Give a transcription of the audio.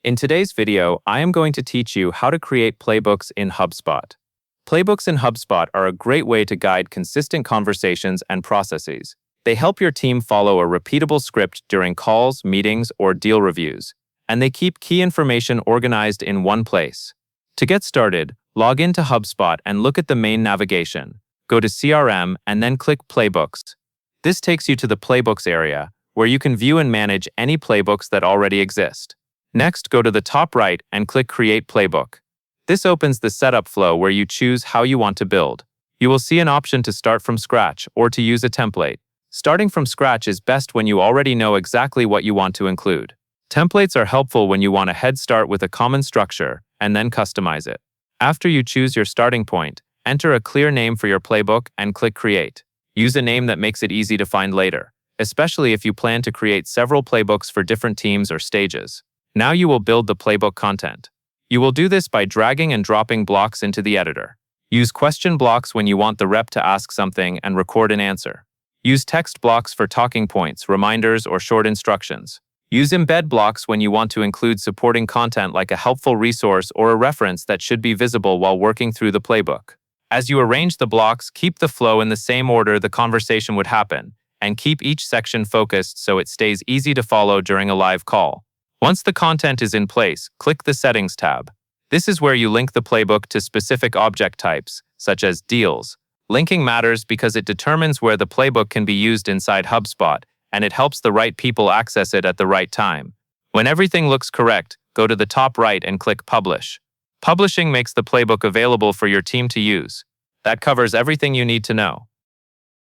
In today's video, I am going to teach you how to create playbooks in Hubspot. Playbooks in Hubspot are a great way to guide consistent conversations and processes. They help your team follow a repeatable script during calls, meetings, or deal reviews, and they keep key information organized in one place. To get started, log into Hubspot and look at the main navigation. Go to CRM and then click Playbooks. This takes you to the Playbooks area, where you can view and manage any playbooks that already exist. Next, go to the top right and click Create Playbook. This opens the setup flow where you choose how you want to build. You will see an option to start from scratch or to use a template. Starting from scratch is best when you already know exactly what you want to include. Templates are helpful when you want a head start with a common structure and then customize it. After you choose your starting point, enter a clear name for your playbook and click Create. Use a name that makes it easy to find later, especially if you plan to create several playbooks for different teams or stages. Now you will build the playbook content. You will do this by dragging and dropping blocks into the editor. Use question blocks when you want the rep to ask something and record an answer. Use text blocks for talking points, reminders, or short instructions. Use embed blocks when you want to include supporting content like a helpful resource or a reference that should be visible while working through the playbook. As you arrange the blocks, keep the flow in the same order the conversation would happen, and keep each section focused so it stays easy to follow during a live call. Once the content is in place, click the Settings tab. This is where you link the playbook to specific object types, such as deals. Linking matters because it determines where the playbook can be used inside HubSpot, and it helps the right people access it at the right time. When everything looks correct, go to the top right and click Publish. Publishing makes the playbook available for your team to use. That covers everything you need to know.